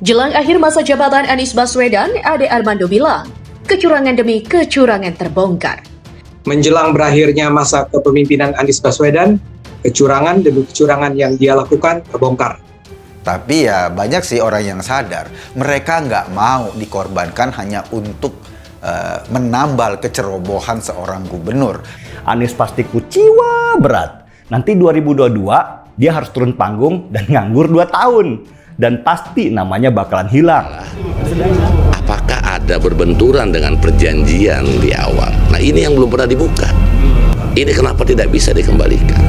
Jelang akhir masa jabatan Anies Baswedan, Ade Armando bilang, kecurangan demi kecurangan terbongkar. Menjelang berakhirnya masa kepemimpinan Anies Baswedan, kecurangan demi kecurangan yang dia lakukan terbongkar. Tapi ya banyak sih orang yang sadar, mereka nggak mau dikorbankan hanya untuk menambal kecerobohan seorang gubernur. Anies pasti kuciwa berat. Nanti 2022 dia harus turun panggung dan nganggur 2 tahun. Dan pasti namanya bakalan hilang. Apakah ada berbenturan dengan perjanjian di awal? Nah ini yang belum pernah dibuka. Ini kenapa tidak bisa dikembalikan?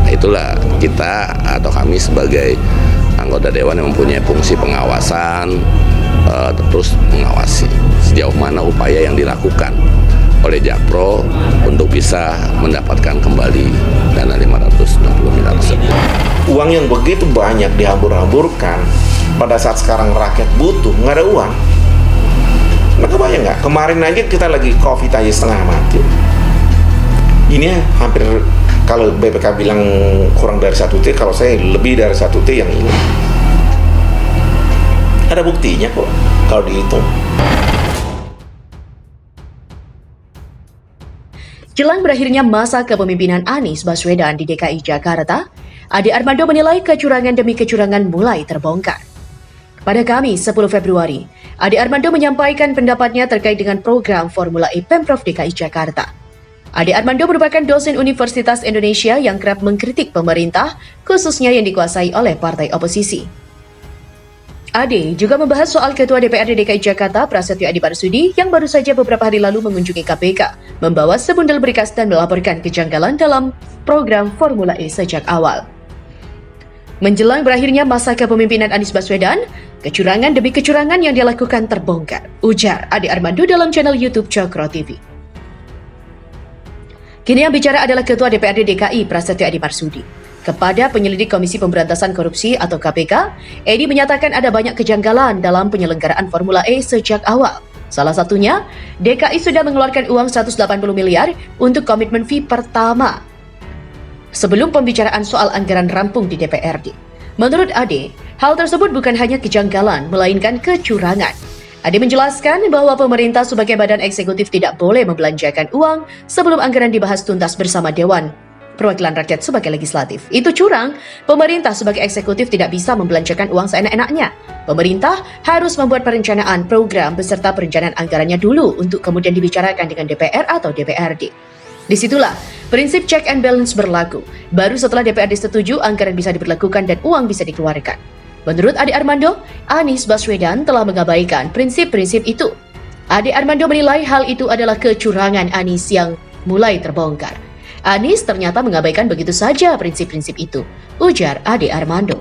Nah, itulah kita atau kami sebagai anggota Dewan yang mempunyai fungsi pengawasan, terus mengawasi sejauh mana upaya yang dilakukan oleh Jakpro untuk bisa mendapatkan kembali dana 560 miliar tersebut. Uang yang begitu banyak dihambur-hamburkan pada saat sekarang rakyat butuh, nggak ada uang. Nggak kebayang nggak? Kemarin aja kita lagi COVID aja setengah mati. Ini hampir, kalau BPK bilang kurang dari 1 T, kalau saya lebih dari 1 T yang ini. Ada buktinya kok kalau dihitung. Jelang berakhirnya masa kepemimpinan Anies Baswedan di DKI Jakarta, Ade Armando menilai kecurangan demi kecurangan mulai terbongkar. Pada Kamis 10 Februari, Ade Armando menyampaikan pendapatnya terkait dengan program Formula E Pemprov DKI Jakarta. Ade Armando merupakan dosen Universitas Indonesia yang kerap mengkritik pemerintah, khususnya yang dikuasai oleh partai oposisi. Ade juga membahas soal Ketua DPRD DKI Jakarta Prasetyo Adi Marsudi yang baru saja beberapa hari lalu mengunjungi KPK, membawa sebundel berkas dan melaporkan kejanggalan dalam program Formula E sejak awal. Menjelang berakhirnya masa kepemimpinan Anies Baswedan, kecurangan demi kecurangan yang dilakukan terbongkar, ujar Ade Armando dalam channel YouTube Cokro TV. Kini yang bicara adalah Ketua DPRD DKI Prasetyo Adi Marsudi. Kepada penyelidik Komisi Pemberantasan Korupsi atau KPK, Edi menyatakan ada banyak kejanggalan dalam penyelenggaraan Formula E sejak awal. Salah satunya, DKI sudah mengeluarkan uang 180 miliar untuk komitmen fee pertama sebelum pembicaraan soal anggaran rampung di DPRD. Menurut Ade, hal tersebut bukan hanya kejanggalan, melainkan kecurangan. Ade menjelaskan bahwa pemerintah sebagai badan eksekutif tidak boleh membelanjakan uang sebelum anggaran dibahas tuntas bersama Dewan Perwakilan Rakyat sebagai legislatif. Itu curang. Pemerintah sebagai eksekutif tidak bisa membelanjakan uang seenak-enaknya. Pemerintah harus membuat perencanaan program beserta perencanaan anggarannya dulu untuk kemudian dibicarakan dengan DPR atau DPRD. Disitulah prinsip check and balance berlaku. Baru setelah DPRD setuju, anggaran bisa diberlakukan dan uang bisa dikeluarkan. Menurut Ade Armando, Anies Baswedan telah mengabaikan prinsip-prinsip itu. Ade Armando menilai hal itu adalah kecurangan Anies yang mulai terbongkar. Anies ternyata mengabaikan begitu saja prinsip-prinsip itu, ujar Ade Armando.